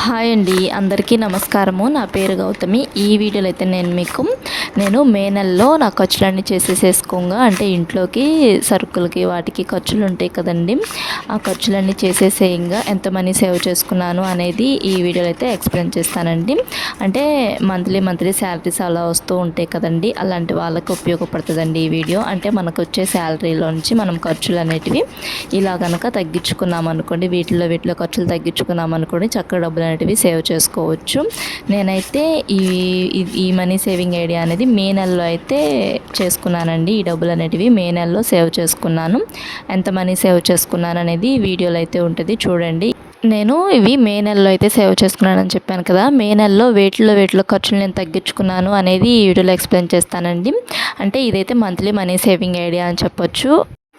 Hi అండి, అందరికీ నమస్కారము. నా పేరు గౌతమి. ఈ వీడియోలో అయితే నేను మే నెలలో నా ఖర్చులన్నీ చేసేసుకోగా, అంటే ఇంట్లోకి సరుకులకి వాటికి ఖర్చులు ఉంటాయి కదండి, ఆ ఖర్చులన్నీ చేసేసేయంగా ఎంత మనీ సేవ్ చేసుకున్నాను అనేది ఈ వీడియోలో అయితే ఎక్స్ప్లెయిన్ చేస్తానండి. అంటే మంత్లీ శాలరీస్ అలా వస్తూ ఉంటాయి కదండి, అలాంటి వాళ్ళకి ఉపయోగపడుతుందండి ఈ వీడియో. అంటే మనకు వచ్చే శాలరీలో నుంచి మనం ఖర్చులు అనేటివి ఇలా కనుక తగ్గించుకున్నాం అనుకోండి, వీటిలో ఖర్చులు తగ్గించుకున్నాం అనుకోండి, చక్కగా డబ్బులు అనేటివి సేవ్ చేసుకోవచ్చు. నేనైతే ఈ మనీ సేవింగ్ ఐడియా అనేది మే నెలలో అయితే చేసుకున్నానండి. ఈ డబ్బులు అనేటివి మే నెలలో సేవ్ చేసుకున్నాను. ఎంత మనీ సేవ్ చేసుకున్నాను అనేది వీడియోలో అయితే ఉంటుంది, చూడండి. నేను ఇవి మే నెలలో అయితే సేవ్ చేసుకున్నానని చెప్పాను కదా, మే నెలలో వేటిలో ఖర్చులు నేను తగ్గించుకున్నాను అనేది ఈ వీడియోలో ఎక్స్ప్లెయిన్ చేస్తానండి. అంటే ఇదైతే మంత్లీ మనీ సేవింగ్ ఐడియా అని చెప్పొచ్చు.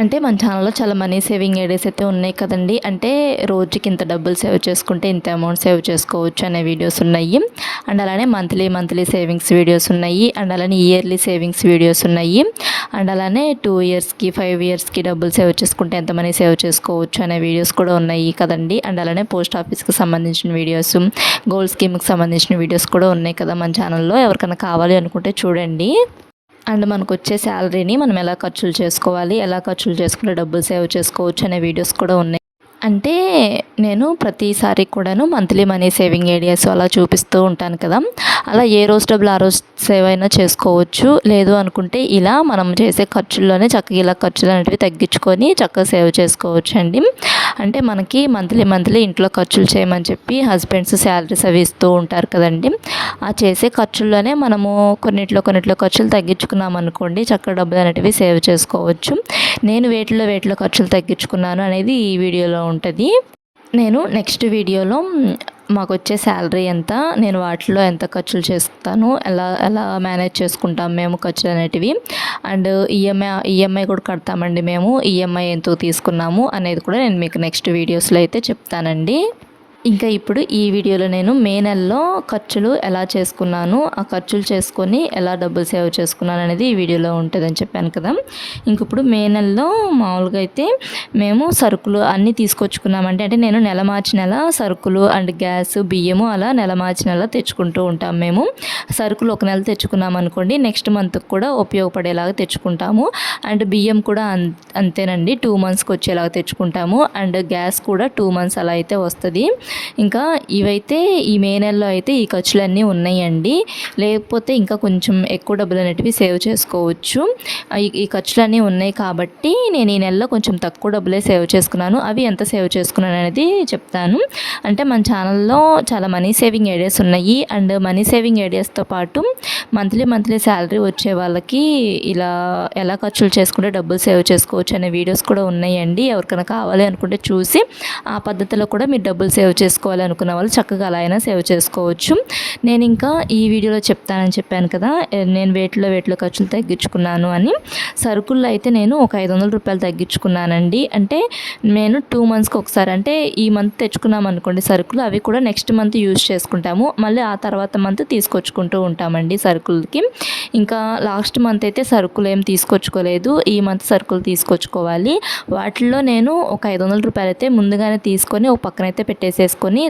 అంటే మన ఛానల్లో చాలా మనీ సేవింగ్ ఐడియాస్ అయితే ఉన్నాయి కదండి. అంటే రోజుకి ఇంత డబ్బులు సేవ్ చేసుకుంటే ఇంత అమౌంట్ సేవ్ చేసుకోవచ్చు అనే వీడియోస్ ఉన్నాయి. అండ్ అలానే మంత్లీ సేవింగ్స్ వీడియోస్ ఉన్నాయి. అండ్ అలానే ఇయర్లీ సేవింగ్స్ వీడియోస్ ఉన్నాయి. అండ్ అలానే 2 ఇయర్స్కి 5 ఇయర్స్కి డబ్బులు సేవ్ చేసుకుంటే ఎంత మనీ సేవ్ చేసుకోవచ్చు అనే వీడియోస్ కూడా ఉన్నాయి కదండి. అండ్ అలానే పోస్ట్ ఆఫీస్కి సంబంధించిన వీడియోస్, గోల్డ్ స్కీమ్కి సంబంధించిన వీడియోస్ కూడా ఉన్నాయి కదా మన ఛానల్లో. ఎవరికైనా కావాలి అనుకుంటే చూడండి. అండ్ మనకు వచ్చే శాలరీని మనం ఎలా ఖర్చులు చేసుకోవాలి, ఎలా ఖర్చులు చేసుకుంటే డబ్బులు సేవ్ చేసుకోవచ్చు అనే వీడియోస్ కూడా ఉన్నాయి. అంటే నేను ప్రతిసారి కూడాను మంత్లీ మనీ సేవింగ్ ఐడియాస్ అలా చూపిస్తూ ఉంటాను కదా, అలా ఏ రోజు డబ్బులు ఆ రోజు సేవ్ అయినా చేసుకోవచ్చు. లేదు అనుకుంటే ఇలా మనం చేసే ఖర్చుల్లోనే చక్కగా ఇలా ఖర్చులు అనేటివి తగ్గించుకొని చక్కగా సేవ్ చేసుకోవచ్చు అండి. అంటే మనకి మంత్లీ ఇంట్లో ఖర్చులు చేయమని చెప్పి హస్బెండ్స్ శాలరీస్ అవి ఇస్తూ ఉంటారు కదండి, ఆ చేసే ఖర్చుల్లోనే మనము కొన్నిట్లో ఖర్చులు తగ్గించుకున్నాం అనుకోండి, చక్కగా డబ్బులు అనేటివి సేవ్ చేసుకోవచ్చు. నేను వేటిలో ఖర్చులు తగ్గించుకున్నాను అనేది ఈ వీడియోలో ఉంటుంది. నేను నెక్స్ట్ వీడియోలో మాకు వచ్చే శాలరీ ఎంత, నేను వాటిలో ఎంత ఖర్చులు చేస్తాను, ఎలా మేనేజ్ చేసుకుంటాం మేము ఖర్చులు అనేటివి, అండ్ ఈఎంఐ కూడా కడతామండి మేము. ఈఎంఐ ఎంతో తీసుకున్నాము అనేది కూడా నేను మీకు నెక్స్ట్ వీడియోస్లో అయితే చెప్తానండి. ఇంకా ఇప్పుడు ఈ వీడియోలో నేను మే నెలలో ఖర్చులు ఎలా చేసుకున్నాను, ఆ ఖర్చులు చేసుకొని ఎలా డబ్బులు సేవ్ చేసుకున్నాను అనేది ఈ వీడియోలో ఉంటుందని చెప్పాను కదా. ఇంక ఇప్పుడు మే నెలలో మామూలుగా అయితే మేము సరుకులు అన్నీ తీసుకొచ్చుకున్నామంటే, అంటే నేను మార్చి నెల సరుకులు అండ్ గ్యాస్, బియ్యము అలా మార్చి నెల తెచ్చుకుంటూ ఉంటాం మేము. సరుకులు ఒక నెల తెచ్చుకున్నాం అనుకోండి, నెక్స్ట్ మంత్కి కూడా ఉపయోగపడేలాగా తెచ్చుకుంటాము. అండ్ బియ్యం కూడా అంతేనండి, 2 మంత్స్కి వచ్చేలాగా తెచ్చుకుంటాము. అండ్ గ్యాస్ కూడా 2 మంత్స్ అలా అయితే వస్తుంది. ఇంకా ఇవైతే ఈ మే నెలలో అయితే ఈ ఖర్చులన్నీ ఉన్నాయండి. లేకపోతే ఇంకా కొంచెం ఎక్కువ డబ్బులు అనేటివి సేవ్ చేసుకోవచ్చు. ఈ ఖర్చులన్నీ ఉన్నాయి కాబట్టి నేను ఈ నెలలో కొంచెం తక్కువ డబ్బులే సేవ్ చేసుకున్నాను. అవి ఎంత సేవ్ చేసుకున్నాను అనేది చెప్తాను. అంటే మన ఛానల్లో చాలా మనీ సేవింగ్ ఐడియాస్ ఉన్నాయి. అండ్ మనీ సేవింగ్ ఐడియాస్తో పాటు మంత్లీ శాలరీ వచ్చే వాళ్ళకి ఇలా ఎలా ఖర్చులు చేసుకుంటే డబ్బులు సేవ్ చేసుకోవచ్చు అనే వీడియోస్ కూడా ఉన్నాయండి. ఎవరికైనా కావాలి అనుకుంటే చూసి ఆ పద్ధతిలో కూడా మీరు డబ్బులు సేవ్ చేసుకోవాలనుకున్న వాళ్ళు చక్కగా అలా అయినా సేవ్ చేసుకోవచ్చు. నేను ఇంకా ఈ వీడియోలో చెప్తానని చెప్పాను కదా, నేను వేటిలో ఖర్చులు తగ్గించుకున్నాను అని. సరుకుల్లో అయితే నేను ఒక 500 రూపాయలు తగ్గించుకున్నానండి. అంటే నేను 2 మంత్స్కి ఒకసారి, అంటే ఈ మంత్ తెచ్చుకున్నాం అనుకోండి సరుకులు, అవి కూడా నెక్స్ట్ మంత్ యూజ్ చేసుకుంటాము. మళ్ళీ ఆ తర్వాత మంత్ తీసుకొచ్చుకుంటూ ఉంటామండి సరుకులకి. ఇంకా లాస్ట్ మంత్ అయితే సరుకులు ఏం తీసుకొచ్చుకోలేదు, ఈ మంత్ సరుకులు తీసుకొచ్చుకోవాలి. వాటిల్లో నేను ఒక 500 రూపాయలు అయితే ముందుగానే తీసుకొని ఒక పక్కనైతే పెట్టేసేసుకొని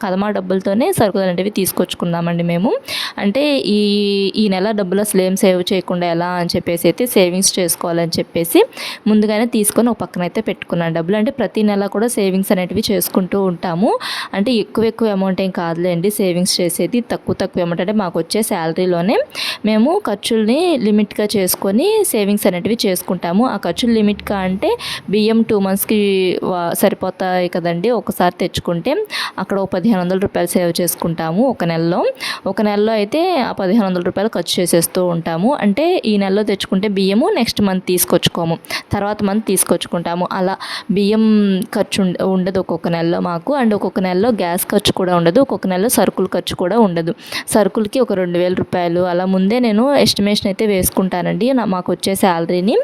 కదమా డబ్బులతోనే సరుకులు అనేవి తీసుకొచ్చుకున్నామండి మేము. అంటే ఈ నెల డబ్బులు అసలు ఏం సేవ్ చేయకుండా ఎలా అని చెప్పేసి అయితే సేవింగ్స్ చేసుకోవాలని చెప్పేసి ముందుగానే తీసుకొని ఒక పక్కన అయితే పెట్టుకున్నాను డబ్బులు. అంటే ప్రతి నెల కూడా సేవింగ్స్ అనేటివి చేసుకుంటూ ఉంటాము. అంటే ఎక్కువ అమౌంట్ ఏం కాదులేండి సేవింగ్స్ చేసేది, తక్కువ అమౌంట్. అంటే మాకు వచ్చే శాలరీలోనే మేము ఖర్చుల్ని లిమిట్గా చేసుకొని సేవింగ్స్ అనేటివి చేసుకుంటాము. ఆ ఖర్చులు లిమిట్గా అంటే బియ్యం 2 మంత్స్కి సరిపోతాయి కదండి ఒకసారి తెచ్చుకుంటే. అక్కడ ఒక 1500 రూపాయలు సేవ్ చేసుకుంటాము ఒక నెలలో అయితే ఆ 1500 రూపాయలు ఖర్చు చేసేస్తూ ఉంటాము. అంటే ఈ నెలలో తెచ్చుకుంటే బియ్యము నెక్స్ట్ మంత్ తీసుకొచ్చుకోము, తర్వాత మంత్ తీసుకొచ్చుకుంటాము. అలా బియ్యం ఖర్చు ఉండదు ఒక్కొక్క నెలలో మాకు. అండ్ ఒక్కొక్క నెలలో గ్యాస్ ఖర్చు కూడా ఉండదు, ఒక్కొక్క నెలలో సరుకుల ఖర్చు కూడా ఉండదు. సరుకులకి ఒక 2000 రూపాయలు అలా ముందే నేను ఎస్టిమేషన్ అయితే వేసుకుంటానండి. మాకు వచ్చే శాలరీని.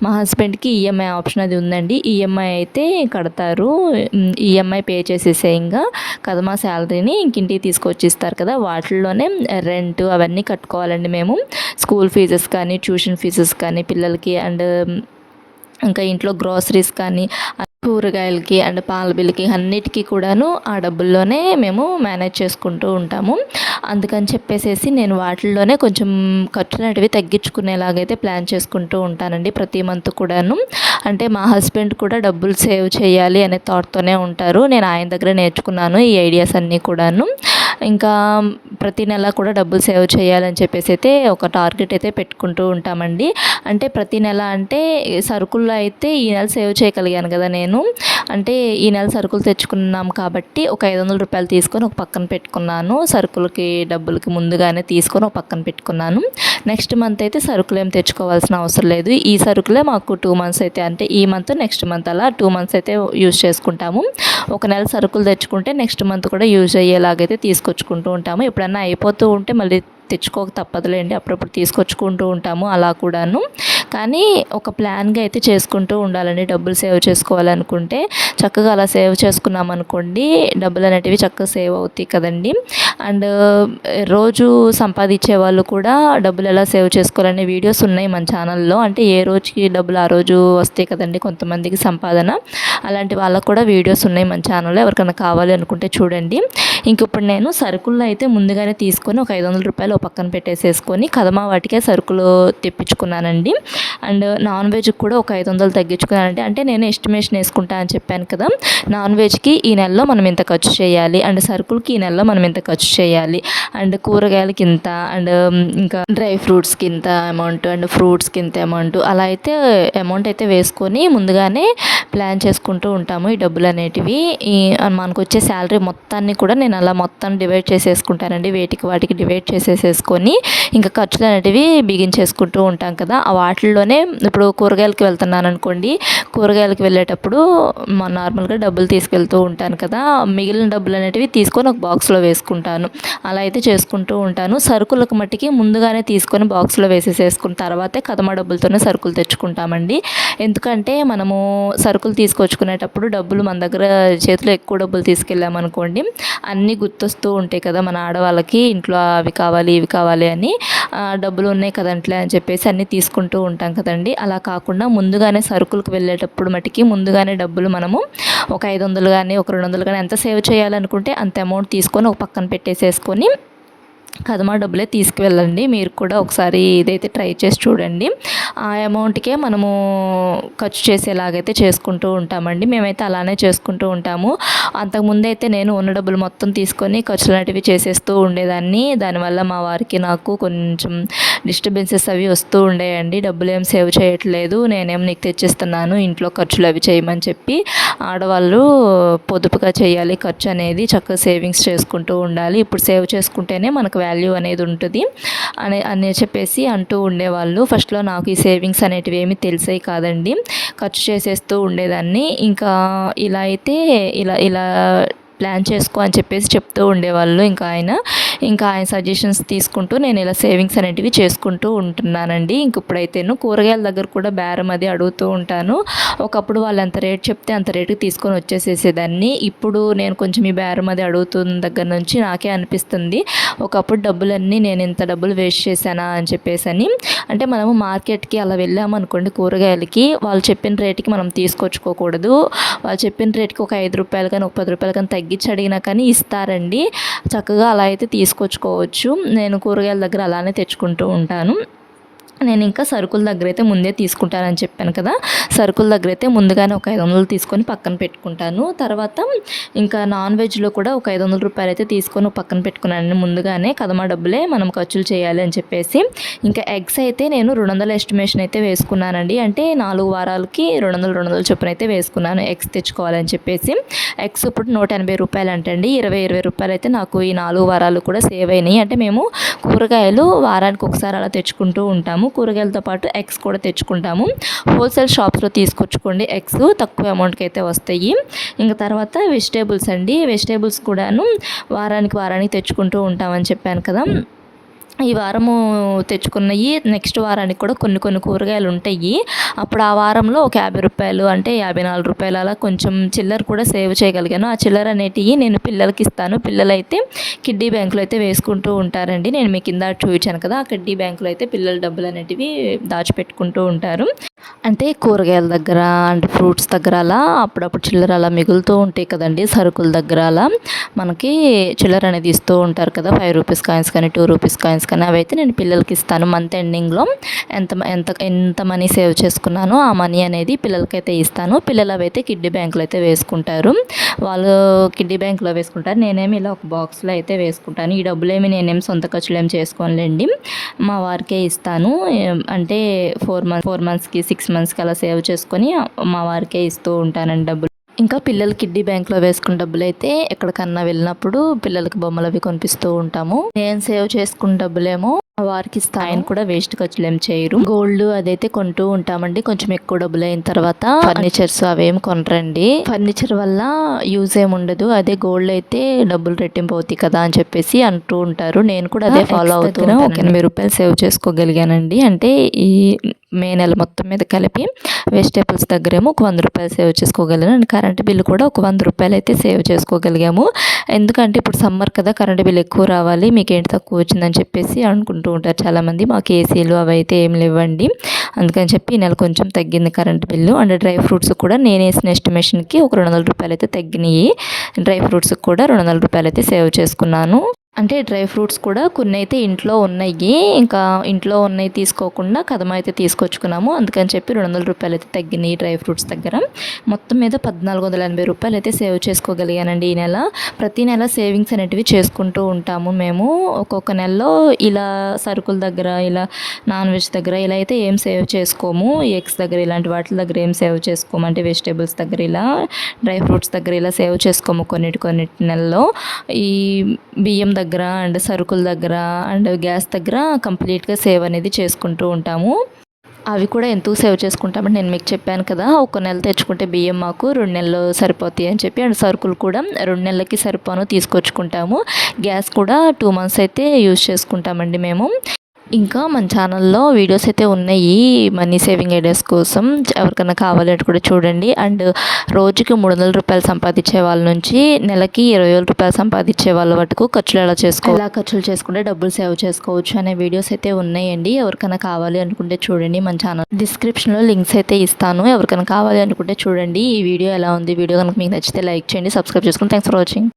మా హస్బెండ్కి ఈఎంఐ ఆప్షన్ అది ఉందండి, ఈఎంఐ అయితే కడతారు. ఈఎంఐ పే చేసేసే ఇంకా కదా మా శాలరీని ఇంటికి తీసుకొచ్చి ఇస్తారు కదా, వాటిల్లోనే రెంట్ అవన్నీ కట్టుకోవాలండి మేము. స్కూల్ ఫీజెస్ కానీ, ట్యూషన్ ఫీజెస్ కానీ పిల్లలకి, అండ్ ఇంకా ఇంట్లో గ్రోసరీస్ కానీ కూరగాయలకి అండ్ పాల బిల్లుకి అన్నిటికీ కూడాను ఆ డబ్బుల్లోనే మేము మేనేజ్ చేసుకుంటూ ఉంటాము. అందుకని చెప్పేసేసి నేను వాటిల్లోనే కొంచెం ఖర్చులనేటివి తగ్గించుకునేలాగైతే ప్లాన్ చేసుకుంటూ ఉంటానండి ప్రతి మంత్ కూడాను. అంటే మా హస్బెండ్ కూడా డబ్బులు సేవ్ చేయాలి అనే థాట్‌తోనే ఉంటారు. నేను ఆయన దగ్గర నేర్చుకున్నాను ఈ ఐడియాస్ అన్నీ కూడాను. ఇంకా ప్రతి నెల కూడా డబ్బులు సేవ్ చేయాలని చెప్పేసి అయితే ఒక టార్గెట్ అయితే పెట్టుకుంటూ ఉంటామండి. అంటే ప్రతి నెల అంటే సరుకుల్లో అయితే ఈ నెల సేవ్ చేయగలిగాను కదా నేను. అంటే ఈ నెల సరుకులు తెచ్చుకున్నాం కాబట్టి ఒక ₹500 తీసుకొని ఒక పక్కన పెట్టుకున్నాను. సరుకులకి డబ్బులకి ముందుగానే తీసుకొని ఒక పక్కన పెట్టుకున్నాను. నెక్స్ట్ మంత్ అయితే సరుకులేం తెచ్చుకోవాల్సిన అవసరం లేదు. ఈ సరుకులే మాకు 2 మంత్స్ అయితే అంటే ఈ మంత్ నెక్స్ట్ మంత్ అలా 2 మంత్స్ అయితే యూజ్ చేసుకుంటాము. ఒక నెల సరుకులు తెచ్చుకుంటే నెక్స్ట్ మంత్ కూడా యూజ్ అయ్యేలాగైతే తీసుకొచ్చుకుంటూ ఉంటాము. ఎప్పుడన్నా అయిపోతూ ఉంటే మళ్ళీ తెచ్చుకోక తప్పదులేండి, అప్పుడప్పుడు తీసుకొచ్చుకుంటూ ఉంటాము అలా కూడాను. కానీ ఒక ప్లాన్గా అయితే చేసుకుంటూ ఉండాలండి. డబ్బులు సేవ్ చేసుకోవాలనుకుంటే చక్కగా అలా సేవ్ చేసుకున్నాం అనుకోండి, డబ్బులు అనేటివి చక్కగా సేవ్ అవుతాయి కదండి. అండ్ రోజు సంపాదించే వాళ్ళు కూడా డబ్బులు ఎలా సేవ్ చేసుకోవాలనే వీడియోస్ ఉన్నాయి మన ఛానల్లో. అంటే ఏ రోజుకి డబ్బులు ఆ రోజు వస్తాయి కదండి కొంతమందికి సంపాదన. అలాంటి వాళ్ళకు కూడా వీడియోస్ ఉన్నాయి మన ఛానల్లో, ఎవరికైనా కావాలి అనుకుంటే చూడండి. ఇంక ఇప్పుడు నేను సరుకుల్లో అయితే ముందుగానే తీసుకొని ఒక ₹500 ఓ పక్కన పెట్టేసేసుకొని కదమా వాటికే సరుకులు తెప్పించుకున్నానండి. అండ్ నాన్ వెజ్కి కూడా ఒక 500 తగ్గించుకున్నానండి. అంటే నేను ఎస్టిమేషన్ వేసుకుంటా అని చెప్పాను కదా, నాన్ వెజ్కి ఈ నెలలో మనం ఇంత ఖర్చు చేయాలి, అండ్ సరుకులకి ఈ నెలలో మనం ఇంత ఖర్చు చేయాలి, అండ్ కూరగాయలకి ఇంత, అండ్ ఇంకా డ్రై ఫ్రూట్స్కి ఇంత అమౌంట్, అండ్ ఫ్రూట్స్కి ఇంత అమౌంట్, అలా అయితే అమౌంట్ అయితే వేసుకొని ముందుగానే ప్లాన్ చేసుకుంటూ ఉంటాము ఈ డబ్బులు అనేటివి. మనకు వచ్చే శాలరీ మొత్తాన్ని కూడా నేను అలా మొత్తం డివైడ్ చేసేసుకుంటానండి. వాటికి డివైడ్ చేసేసుకొని ఇంకా ఖర్చులు అనేటివి బిగించేసుకుంటూ ఉంటాం కదా. ఆ వాటిల్లోనే ఇప్పుడు కూరగాయలకి వెళ్తున్నాను అనుకోండి, కూరగాయలకి వెళ్ళేటప్పుడు నార్మల్గా డబ్బులు తీసుకెళ్తూ ఉంటాను కదా, మిగిలిన డబ్బులు అనేటివి తీసుకొని ఒక బాక్స్లో వేసుకుంటాను. అలా అయితే చేసుకుంటూ ఉంటాను. సరుకులకు మట్టికి ముందుగానే తీసుకొని బాక్స్లో వేసేసుకున్న తర్వాతే కదమ డబ్బులతోనే సరుకులు తెచ్చుకుంటామండి. ఎందుకంటే మనము సరుకులు తీసుకొచ్చుకునేటప్పుడు డబ్బులు మన దగ్గర చేతిలో ఎక్కువ డబ్బులు తీసుకెళ్ళామనుకోండి, అన్నీ గుర్తొస్తూ ఉంటాయి కదా మన ఆడవాళ్ళకి, ఇంట్లో అవి కావాలి ఇవి కావాలి అని. డబ్బులు ఉన్నాయి కదంట్లే అని చెప్పేసి అన్నీ తీసుకుంటూ ఉంటాం కదండి. అలా కాకుండా ముందుగానే సరుకులకు వెళ్ళేటప్పుడు మటుకి ముందుగానే డబ్బులు మనము ఒక 500 కానీ ఒక 200 కానీ ఎంత సేవ్ చేయాలనుకుంటే అంత అమౌంట్ తీసుకొని ఒక పక్కన పెట్టేసేసుకొని కదమా డబ్బులే తీసుకువెళ్ళండి. మీరు కూడా ఒకసారి ఇదైతే ట్రై చేసి చూడండి. ఆ అమౌంట్కే మనము ఖర్చు చేసేలాగైతే చేసుకుంటూ ఉంటామండి. మేమైతే అలానే చేసుకుంటూ ఉంటాము. అంతకుముందైతే నేను ఉన్న డబ్బులు మొత్తం తీసుకొని ఖర్చులు అనేటివి చేసేస్తూ ఉండేదాన్ని. దానివల్ల మా వారికి నాకు కొంచెం డిస్టర్బెన్సెస్ అవి వస్తూ ఉండేయండి. డబ్బులు ఏం సేవ్ చేయట్లేదు, నేనేం నీకు తెచ్చిస్తున్నాను ఇంట్లో ఖర్చులు అవి చేయమని చెప్పి. ఆడవాళ్ళు పొదుపుగా చేయాలి, ఖర్చు అనేది చక్కగా సేవింగ్స్ చేసుకుంటూ ఉండాలి, ఇప్పుడు సేవ్ చేసుకుంటేనే మనకు వాల్యూ అనేది ఉంటుంది అని చెప్పేసి అంటూ ఉండేవాళ్ళు. ఫస్ట్లో నాకు ఈ సేవింగ్స్ అనేటివి ఏమీ తెలిసేవి కాదండి, ఖర్చు చేసేస్తూ ఉండేదాన్ని. ఇంకా ఇలా అయితే ఇలా ప్లాన్ చేసుకో అని చెప్పేసి చెప్తూ ఉండేవాళ్ళు. ఇంకా ఆయన సజెషన్స్ తీసుకుంటూ నేను ఇలా సేవింగ్స్ అనేటివి చేసుకుంటూ ఉంటున్నానండి. ఇప్పుడైతేను కూరగాయల దగ్గర కూడా బేరం అది అడుగుతూ ఉంటాను. ఒకప్పుడు వాళ్ళు ఎంత రేట్ చెప్తే అంత రేటుకి తీసుకొని వచ్చేసేసేదాన్ని. ఇప్పుడు నేను కొంచెం ఈ బేరం అది అడుగుతున్న దగ్గర నుంచి నాకే అనిపిస్తుంది, ఒకప్పుడు డబ్బులన్నీ నేను ఇంత డబ్బులు వేస్ట్ చేశానా అని చెప్పేసి. అంటే మనము మార్కెట్కి అలా వెళ్ళామనుకోండి కూరగాయలకి, వాళ్ళు చెప్పిన రేటుకి మనం తీసుకొచ్చుకోకూడదు. వాళ్ళు చెప్పిన రేటుకి ఒక ₹5 కానీ ఒక ₹10 కానీ తగ్గించి అడిగినా కానీ ఇస్తారండి. చక్కగా అలా అయితే తీసుకొచ్చుకోవచ్చు. నేను కూరగాయల దగ్గర అలానే తెచ్చుకుంటూ ఉంటాను. నేను ఇంకా సరుకుల దగ్గర అయితే ముందే తీసుకుంటానని చెప్పాను కదా, సరుకుల దగ్గర అయితే ముందుగానే ఒక 500 తీసుకొని పక్కన పెట్టుకుంటాను. తర్వాత ఇంకా నాన్ వెజ్లో కూడా ఒక ₹500 అయితే తీసుకొని పక్కన పెట్టుకున్నాను ముందుగానే, కదమా డబ్బులే మనం ఖర్చులు చేయాలి అని చెప్పేసి. ఇంకా ఎగ్స్ అయితే నేను 200 ఎస్టిమేషన్ అయితే వేసుకున్నానండి. అంటే 4 వారాలకి 200 చొప్పున అయితే వేసుకున్నాను ఎగ్స్ తెచ్చుకోవాలని చెప్పేసి. ఎగ్స్ ఇప్పుడు ₹180 అంటండి. ₹20 అయితే నాకు ఈ 4 వారాలు కూడా సేవ్ అయినాయి. అంటే మేము కూరగాయలు వారానికి ఒకసారి అలా తెచ్చుకుంటూ ఉంటాము. కూరగాయలతో పాటు ఎగ్స్ కూడా తెచ్చుకుంటాము. హోల్సేల్ షాప్స్లో తీసుకొచ్చుకోండి, ఎగ్స్ తక్కువ అమౌంట్కి అయితే వస్తాయి. ఇంకా తర్వాత వెజిటేబుల్స్ అండి, వెజిటేబుల్స్ కూడాను వారానికి తెచ్చుకుంటూ ఉంటామని చెప్పాను కదా. ఈ వారము తెచ్చుకున్నవి నెక్స్ట్ వారానికి కూడా కొన్ని కొన్ని కూరగాయలు ఉంటాయి. అప్పుడు ఆ వారంలో ఒక రూ. 50 అంటే రూ. 54 అలా కొంచెం చిల్లర కూడా సేవ్ చేయగలిగాను. ఆ చిల్లర అనేటివి నేను పిల్లలకి ఇస్తాను. పిల్లలైతే కిడ్డీ బ్యాంకులో అయితే వేసుకుంటూ ఉంటారండి. నేను మీకు కింద చూపించాను కదా, ఆ కిడ్డీ బ్యాంకులో అయితే పిల్లల డబ్బులు అనేటివి దాచిపెట్టుకుంటూ ఉంటారు. అంటే కూరగాయల దగ్గర అంటే ఫ్రూట్స్ దగ్గర అలా అప్పుడప్పుడు చిల్లర అలా మిగులుతూ ఉంటాయి కదండి. సరుకుల దగ్గర అలా మనకి చిల్లర అనేది ఇస్తూ ఉంటారు కదా, రూ. 5 కాయిన్స్ కానీ రూ. 2 కాయిన్స్ కానీ అవి అయితే నేను పిల్లలకి ఇస్తాను. మంత్ ఎండింగ్లో ఎంత ఎంత ఎంత మనీ సేవ్ చేసుకున్నానో ఆ మనీ అనేది పిల్లలకైతే ఇస్తాను. పిల్లలు అవైతే కిడ్డీ బ్యాంకులో అయితే వేసుకుంటారు. వాళ్ళు కిడ్డీ బ్యాంకులో వేసుకుంటారు. నేనేమి ఇలా ఒక బాక్స్లో అయితే వేసుకుంటాను. ఈ డబ్బులేమి నేనేమి సొంత ఖర్చులు ఏమి చేసుకోనులేండి, మా వారికే ఇస్తాను. అంటే 4 మంత్స్కి 6 మంత్స్కి అలా సేవ్ చేసుకొని మా వారికే ఇస్తూ ఉంటానండి డబ్బులు. ఇంకా పిల్లలు కిడ్డీ బ్యాంక్లో వేసుకున్న డబ్బులు అయితే ఎక్కడికన్నా వెళ్ళినప్పుడు పిల్లలకి బొమ్మలు అవి కొనిపిస్తూ ఉంటాము. నేను సేవ్ చేసుకున్న డబ్బులేమో వారికి ఇస్తా. ఆయన కూడా వేస్ట్ ఖర్చులు ఏం చేయరు. గోల్డ్ అదైతే కొంటూ ఉంటామండి. కొంచెం ఎక్కువ డబ్బులు అయిన తర్వాత ఫర్నిచర్స్ అవేం కొనరండి. ఫర్నిచర్ వల్ల యూజ్ ఏమి ఉండదు. అదే గోల్డ్ అయితే డబ్బులు రెట్టింపు అవుతాయి కదా అని చెప్పేసి అంటూ ఉంటారు. నేను కూడా అదే ఫాలో అవుతున్నా. ఒక రూ. 80 సేవ్ చేసుకోగలిగానండి. అంటే ఈ మే నెల మొత్తం మీద కలిపి వెజిటేబుల్స్ దగ్గరేమో ఒక రూ. 100 సేవ్ చేసుకోగలిగాను. అండ్ కరెంట్ బిల్లు కూడా ఒక రూ. 100 అయితే సేవ్ చేసుకోగలిగాము. ఎందుకంటే ఇప్పుడు సమ్మర్ కదా, కరెంట్ బిల్ ఎక్కువ రావాలి, మీకేంటి తక్కువ వచ్చిందని చెప్పేసి అనుకుంటూ ఉంటారు చాలామంది. మాకు ఏసీలు అవి అయితే ఏం లేవండి. అందుకని చెప్పి ఈ నెల కొంచెం తగ్గింది current bill. And dry fruits కూడా నేను వేసిన ఎస్టిమేషన్కి ఒక రూ. 200 అయితే తగ్గినాయి. డ్రై ఫ్రూట్స్కి కూడా రూ. 200 అయితే సేవ్ చేసుకున్నాను. అంటే డ్రై ఫ్రూట్స్ కూడా కొన్ని అయితే ఇంట్లో ఉన్నాయి. ఇంకా ఇంట్లో ఉన్నాయి తీసుకోకుండా కదమ అయితే తీసుకొచ్చుకున్నాము. అందుకని చెప్పి రూ. 200 అయితే తగ్గినాయి డ్రై ఫ్రూట్స్ దగ్గర. మొత్తం మీద రూ. 1480 అయితే సేవ్ చేసుకోగలిగానండి ఈ నెల. ప్రతి నెల సేవింగ్స్ అనేటివి చేసుకుంటూ ఉంటాము మేము. ఒక్కొక్క నెలలో ఇలా సరుకుల దగ్గర, ఇలా నాన్ వెజ్ దగ్గర ఇలా అయితే ఏం సేవ్ చేసుకోము. ఎగ్స్ దగ్గర ఇలాంటి వాటి దగ్గర ఏం సేవ్ చేసుకోము. అంటే వెజిటేబుల్స్ దగ్గర ఇలా, డ్రై ఫ్రూట్స్ దగ్గర ఇలా సేవ్ చేసుకోము కొన్నిటి నెలలో. ఈ బియ్యం దగ్గర అండ్ సరుకుల దగ్గర అండ్ గ్యాస్ దగ్గర కంప్లీట్గా సేవ్ అనేది చేసుకుంటూ ఉంటాము. అవి కూడా ఎందుకు సేవ్ చేసుకుంటామంటే నేను మీకు చెప్పాను కదా, ఒక నెల తెచ్చుకుంటే బియ్యం మాకు 2 నెలలు సరిపోతాయి అని చెప్పి. అండ్ సరుకులు కూడా 2 నెలలకి సరిపోను తీసుకొచ్చుకుంటాము. గ్యాస్ కూడా 2 మంత్స్ అయితే యూజ్ చేసుకుంటామండి మేము. ఇంకా మన ఛానల్లో వీడియోస్ అయితే ఉన్నాయి మనీ సేవింగ్ ఐడియాస్ కోసం. ఎవరికైనా కావాలంటే కూడా చూడండి. అండ్ రోజుకి రూ. 300 సంపాదించే వాళ్ళ నుంచి నెలకి రూ. 20,000 సంపాదించే వాళ్ళ వరకు ఖర్చులు ఎలా ఖర్చులు చేసుకుంటే డబ్బులు సేవ్ చేసుకోవచ్చు అనే వీడియోస్ అయితే ఉన్నాయండి. ఎవరికైనా కావాలి అనుకుంటే చూడండి. మన ఛానల్ డిస్క్రిప్షన్లో లింక్స్ అయితే ఇస్తాను. ఎవరికైనా కావాలి అనుకుంటే చూడండి. ఈ వీడియో ఎలా ఉంది, వీడియో కనుక మీకు నచ్చితే లైక్ చేయండి, సబ్స్క్రైబ్ చేసుకోండి. Thanks for watching.